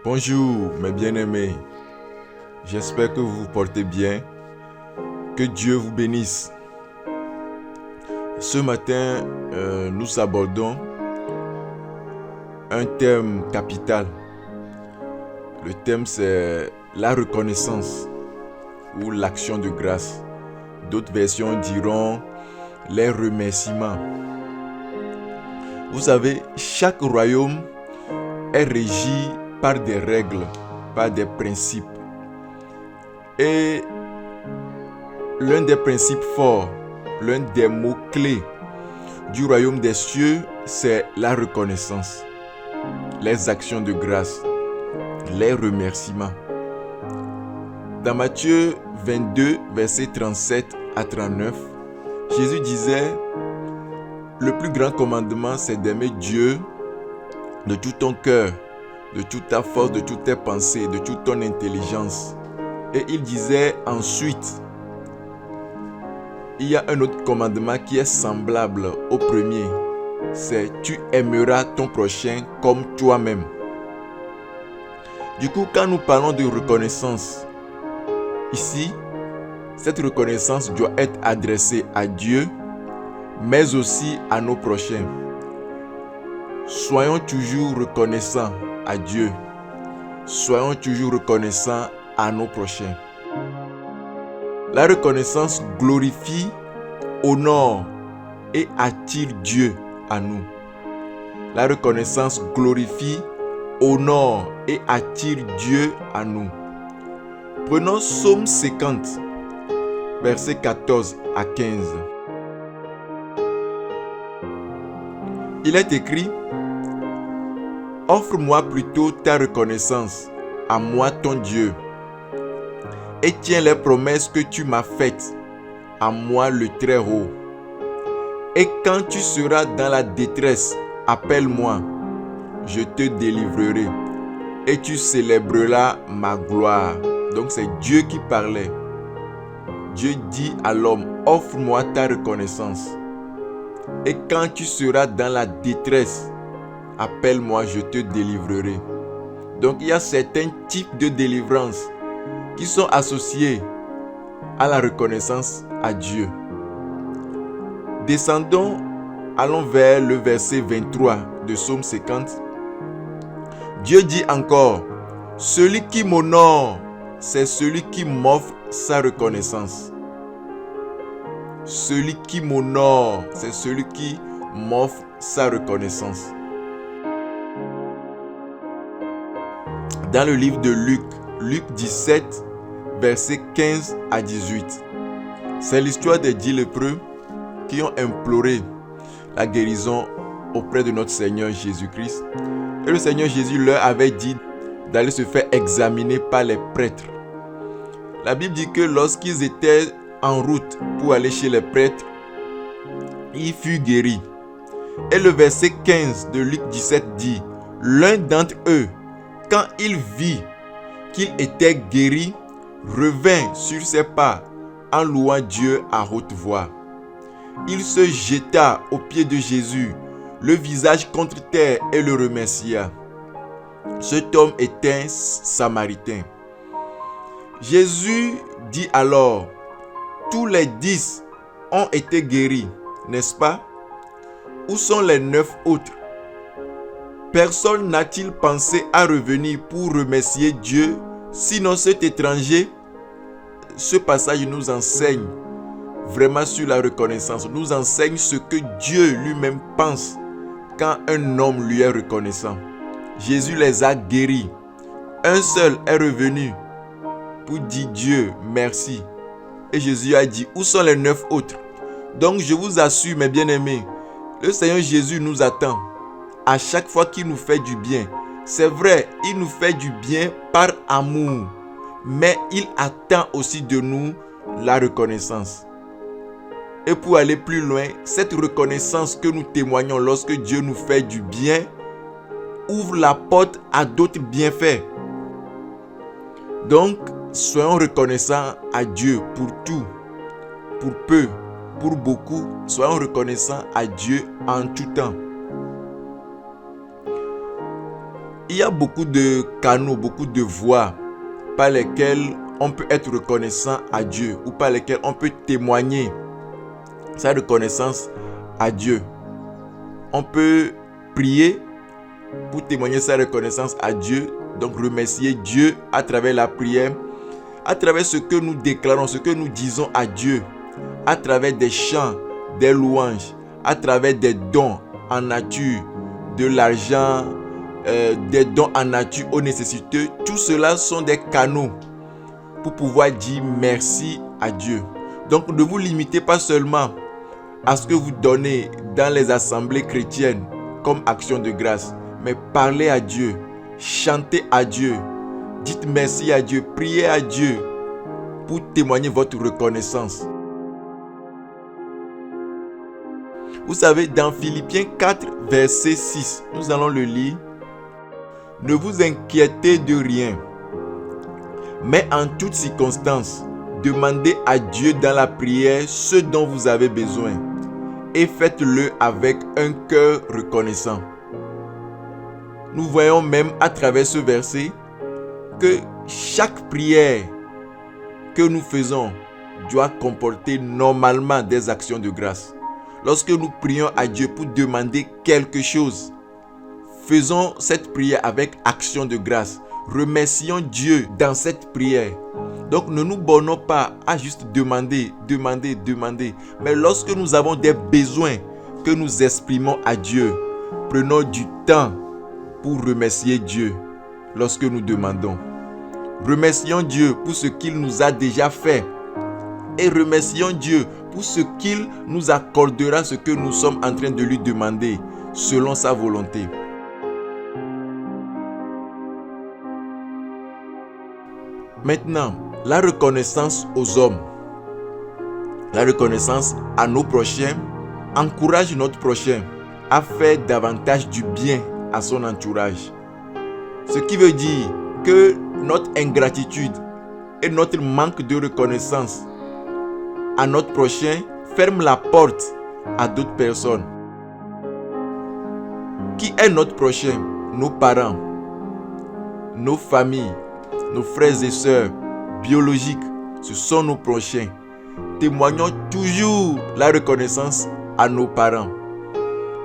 Bonjour mes bien-aimés, j'espère que vous vous portez bien, que Dieu vous bénisse. Ce matin, nous abordons un thème capital. Le thème c'est la reconnaissance ou l'action de grâce. D'autres versions diront les remerciements. Vous savez, chaque royaume est régi par des règles, par des principes. Et l'un des principes forts, l'un des mots-clés du royaume des cieux, c'est la reconnaissance, les actions de grâce, les remerciements. Dans Matthieu 22, versets 37 à 39, Jésus disait, le plus grand commandement, c'est d'aimer Dieu de tout ton cœur, de toute ta force, de toutes tes pensées, de toute ton intelligence. Et il disait ensuite, il y a un autre commandement qui est semblable au premier. C'est tu aimeras ton prochain comme toi-même. Du coup, quand nous parlons de reconnaissance, ici, cette reconnaissance doit être adressée à Dieu, mais aussi à nos prochains. Soyons toujours reconnaissants à Dieu. Soyons toujours reconnaissants à nos prochains. La reconnaissance glorifie, honore et attire Dieu à nous. La reconnaissance glorifie, honore et attire Dieu à nous. Prenons Psaume 50, versets 14 à 15. Il est écrit, « Offre-moi plutôt ta reconnaissance, à moi ton Dieu, et tiens les promesses que tu m'as faites, à moi le Très-Haut. Et quand tu seras dans la détresse, appelle-moi, je te délivrerai, et tu célébreras ma gloire. » Donc c'est Dieu qui parlait. Dieu dit à l'homme, offre-moi ta reconnaissance. Et quand tu seras dans la détresse, appelle-moi, je te délivrerai. Donc il y a certains types de délivrance qui sont associés à la reconnaissance à Dieu. Descendons, allons vers le verset 23 de Psaume 50. Dieu dit encore, celui qui m'honore, c'est celui qui m'offre sa reconnaissance. Celui qui m'honore, c'est celui qui m'offre sa reconnaissance. Dans le livre de Luc 17, versets 15 à 18, c'est l'histoire des 10 lépreux qui ont imploré la guérison auprès de notre Seigneur Jésus-Christ. Et le Seigneur Jésus leur avait dit d'aller se faire examiner par les prêtres. La Bible dit que lorsqu'ils étaient en route pour aller chez les prêtres, il fut guéri. Et le verset 15 de Luc 17 dit, l'un d'entre eux, quand il vit qu'il était guéri, revint sur ses pas en louant Dieu à haute voix. Il se jeta aux pieds de Jésus, le visage contre terre et le remercia. Cet homme était un Samaritain. Jésus dit alors, tous les 10 ont été guéris, n'est-ce pas? Où sont les 9 autres? Personne n'a-t-il pensé à revenir pour remercier Dieu, sinon cet étranger? Ce passage nous enseigne vraiment sur la reconnaissance, nous enseigne ce que Dieu lui-même pense quand un homme lui est reconnaissant. Jésus les a guéris. Un seul est revenu pour dire Dieu merci. Et Jésus a dit, où sont les 9 autres? Donc je vous assure mes bien-aimés, le Seigneur Jésus nous attend. À chaque fois qu'il nous fait du bien, c'est vrai, il nous fait du bien par amour, mais il attend aussi de nous la reconnaissance. Et pour aller plus loin, cette reconnaissance que nous témoignons lorsque Dieu nous fait du bien ouvre la porte à d'autres bienfaits. Donc, soyons reconnaissants à Dieu pour tout, pour peu, pour beaucoup. Soyons reconnaissants à Dieu en tout temps. Il y a beaucoup de canaux, beaucoup de voies par lesquelles on peut être reconnaissant à Dieu ou par lesquelles on peut témoigner sa reconnaissance à Dieu. On peut prier pour témoigner sa reconnaissance à Dieu, donc remercier Dieu à travers la prière, à travers ce que nous déclarons, ce que nous disons à Dieu, à travers des chants, des louanges, à travers des dons en nature, de l'argent, des dons en nature aux nécessiteux. Tout cela sont des canaux pour pouvoir dire merci à Dieu. Donc ne vous limitez pas seulement à ce que vous donnez dans les assemblées chrétiennes comme action de grâce, mais parlez à Dieu, chantez à Dieu, dites merci à Dieu, priez à Dieu pour témoigner votre reconnaissance. Vous savez, dans Philippiens 4, verset 6, nous allons le lire. Ne vous inquiétez de rien, mais en toutes circonstances, demandez à Dieu dans la prière ce dont vous avez besoin et faites-le avec un cœur reconnaissant. Nous voyons même à travers ce verset que chaque prière que nous faisons doit comporter normalement des actions de grâce. Lorsque nous prions à Dieu pour demander quelque chose, faisons cette prière avec action de grâce. Remercions Dieu dans cette prière. Donc ne nous bornons pas à juste demander. Mais lorsque nous avons des besoins que nous exprimons à Dieu, prenons du temps pour remercier Dieu lorsque nous demandons. Remercions Dieu pour ce qu'il nous a déjà fait. Et remercions Dieu pour ce qu'il nous accordera, ce que nous sommes en train de lui demander, selon sa volonté. Maintenant, la reconnaissance aux hommes, la reconnaissance à nos prochains, encourage notre prochain à faire davantage du bien à son entourage. Ce qui veut dire que notre ingratitude et notre manque de reconnaissance à notre prochain ferme la porte à d'autres personnes. Qui est notre prochain? Nos parents, nos familles, nos frères et sœurs biologiques, ce sont nos prochains. Témoignons toujours la reconnaissance à nos parents.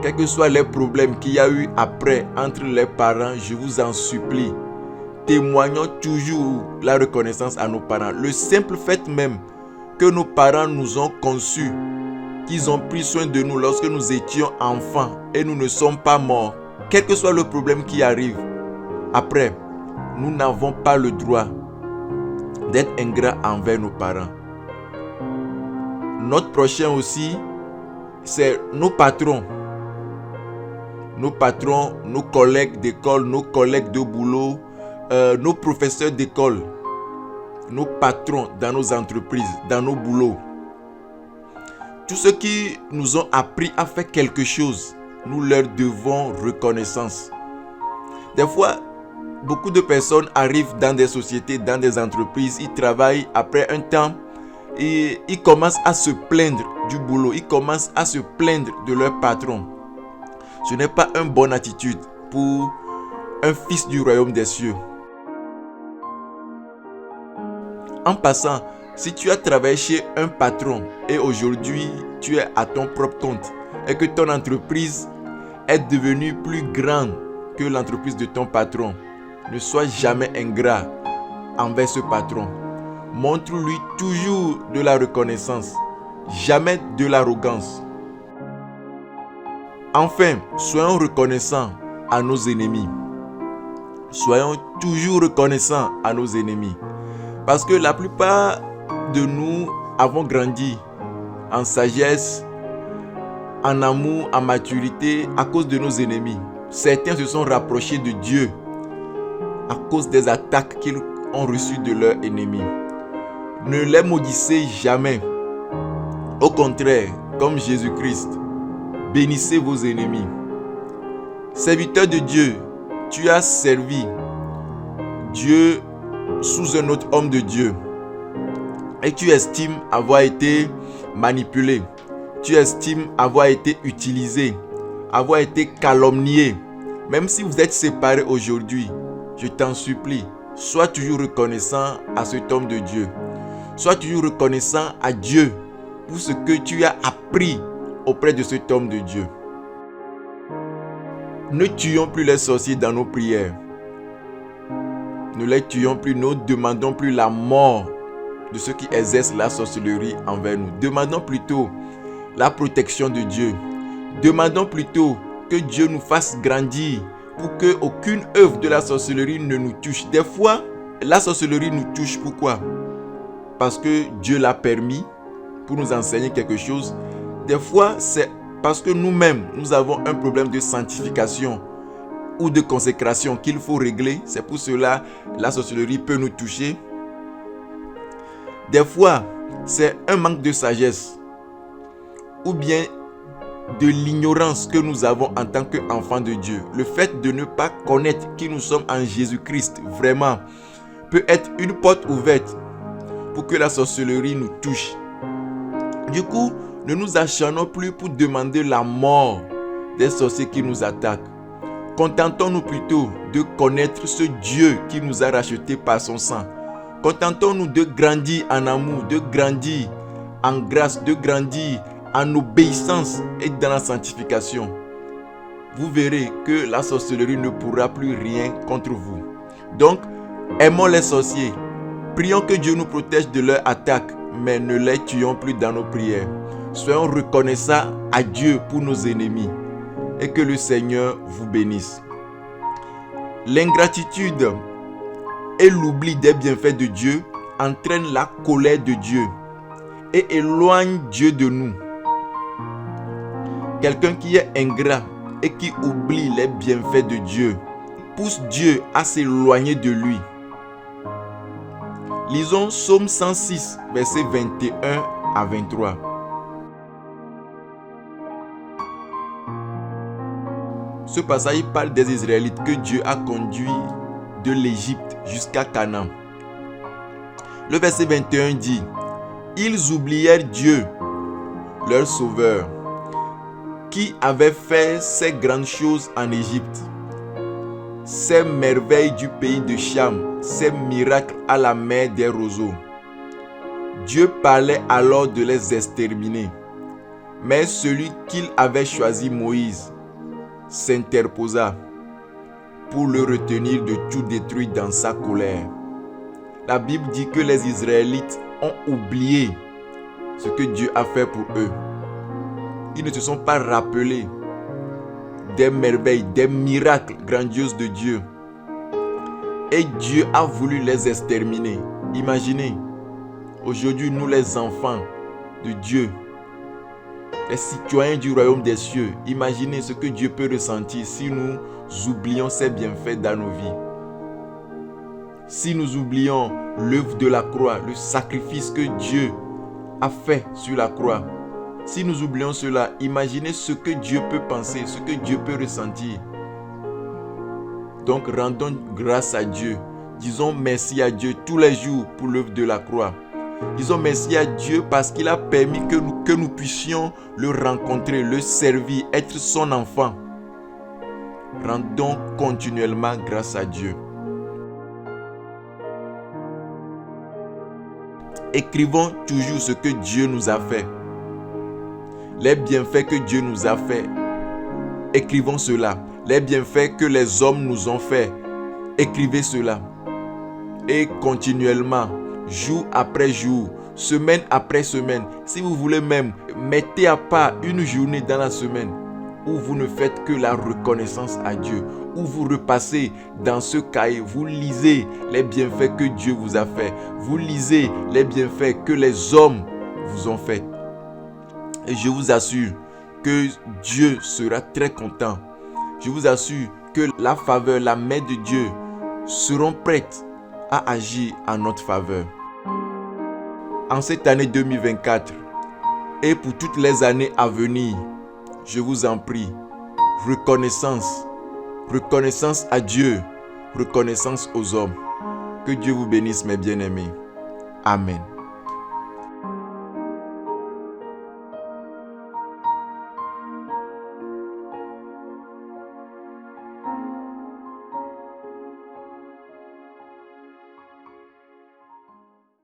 Quels que soient les problèmes qu'il y a eu après entre les parents, je vous en supplie, témoignons toujours la reconnaissance à nos parents. Le simple fait même que nos parents nous ont conçus, qu'ils ont pris soin de nous lorsque nous étions enfants et nous ne sommes pas morts, quel que soit le problème qui arrive, après, nous n'avons pas le droit d'être ingrats envers nos parents. Notre prochain aussi, c'est nos patrons. Nos patrons, nos collègues d'école, nos collègues de boulot, nos professeurs d'école, nos patrons dans nos entreprises, dans nos boulots. Tous ceux qui nous ont appris à faire quelque chose, nous leur devons reconnaissance. Des fois, beaucoup de personnes arrivent dans des sociétés, dans des entreprises, ils travaillent, après un temps, et ils commencent à se plaindre du boulot, ils commencent à se plaindre de leur patron. Ce n'est pas une bonne attitude pour un fils du royaume des cieux. En passant, si tu as travaillé chez un patron et aujourd'hui tu es à ton propre compte et que ton entreprise est devenue plus grande que l'entreprise de ton patron, ne sois jamais ingrat envers ce patron. Montre-lui toujours de la reconnaissance, jamais de l'arrogance. Enfin, soyons reconnaissants à nos ennemis. Soyons toujours reconnaissants à nos ennemis. Parce que la plupart de nous avons grandi en sagesse, en amour, en maturité à cause de nos ennemis. Certains se sont rapprochés de Dieu à cause des attaques qu'ils ont reçues de leurs ennemis. Ne les maudissez jamais. Au contraire, comme Jésus-Christ, bénissez vos ennemis. Serviteur de Dieu, tu as servi Dieu sous un autre homme de Dieu et tu estimes avoir été manipulé, tu estimes avoir été utilisé, avoir été calomnié. Même si vous êtes séparés aujourd'hui, je t'en supplie, sois toujours reconnaissant à cet homme de Dieu. Sois toujours reconnaissant à Dieu pour ce que tu as appris auprès de cet homme de Dieu. Ne tuons plus les sorciers dans nos prières. Ne les tuons plus, ne demandons plus la mort de ceux qui exercent la sorcellerie envers nous. Demandons plutôt la protection de Dieu. Demandons plutôt que Dieu nous fasse grandir pour qu'aucune œuvre de la sorcellerie ne nous touche. Des fois, la sorcellerie nous touche. Pourquoi? Parce que Dieu l'a permis pour nous enseigner quelque chose. Des fois, c'est parce que nous-mêmes, nous avons un problème de sanctification ou de consécration qu'il faut régler. C'est pour cela que la sorcellerie peut nous toucher. Des fois, c'est un manque de sagesse ou bien de l'ignorance que nous avons en tant qu'enfants de Dieu. Le fait de ne pas connaître qui nous sommes en Jésus-Christ, vraiment, peut être une porte ouverte pour que la sorcellerie nous touche. Du coup, ne nous acharnons plus pour demander la mort des sorciers qui nous attaquent. Contentons-nous plutôt de connaître ce Dieu qui nous a rachetés par son sang. Contentons-nous de grandir en amour, de grandir en grâce, de grandir en obéissance et dans la sanctification. Vous verrez que la sorcellerie ne pourra plus rien contre vous. Donc, aimons les sorciers. Prions que Dieu nous protège de leurs attaques, mais ne les tuons plus dans nos prières. Soyons reconnaissants à Dieu pour nos ennemis et que le Seigneur vous bénisse. L'ingratitude et l'oubli des bienfaits de Dieu entraînent la colère de Dieu et éloignent Dieu de nous. Quelqu'un qui est ingrat et qui oublie les bienfaits de Dieu pousse Dieu à s'éloigner de lui. Lisons Psaume 106, versets 21 à 23. Ce passage parle des Israélites que Dieu a conduits de l'Égypte jusqu'à Canaan. Le verset 21 dit: ils oublièrent Dieu, leur sauveur, qui avait fait ces grandes choses en Égypte, ces merveilles du pays de Cham, ces miracles à la mer des roseaux. Dieu parlait alors de les exterminer, mais celui qu'il avait choisi, Moïse, s'interposa pour le retenir de tout détruire dans sa colère. La Bible dit que les Israélites ont oublié ce que Dieu a fait pour eux. Ils ne se sont pas rappelés des merveilles, des miracles grandioses de Dieu. Et Dieu a voulu les exterminer. Imaginez, aujourd'hui, nous les enfants de Dieu, les citoyens du royaume des cieux, imaginez ce que Dieu peut ressentir si nous oublions ses bienfaits dans nos vies. Si nous oublions l'œuvre de la croix, le sacrifice que Dieu a fait sur la croix. Si nous oublions cela, imaginez ce que Dieu peut penser, ce que Dieu peut ressentir. Donc rendons grâce à Dieu. Disons merci à Dieu tous les jours pour l'œuvre de la croix. Disons merci à Dieu parce qu'il a permis que nous puissions le rencontrer, le servir, être son enfant. Rendons continuellement grâce à Dieu. Écrivons toujours ce que Dieu nous a fait. Les bienfaits que Dieu nous a fait. Écrivons cela. Les bienfaits que les hommes nous ont fait. Écrivez cela. Et continuellement, jour après jour, semaine après semaine, si vous voulez même, mettez à part une journée dans la semaine où vous ne faites que la reconnaissance à Dieu, où vous repassez dans ce cahier, vous lisez les bienfaits que Dieu vous a fait, vous lisez les bienfaits que les hommes vous ont fait. Et je vous assure que Dieu sera très content. Je vous assure que la faveur, la main de Dieu seront prêtes à agir en notre faveur. En cette année 2024 et pour toutes les années à venir, je vous en prie, reconnaissance à Dieu, reconnaissance aux hommes. Que Dieu vous bénisse mes bien-aimés. Amen.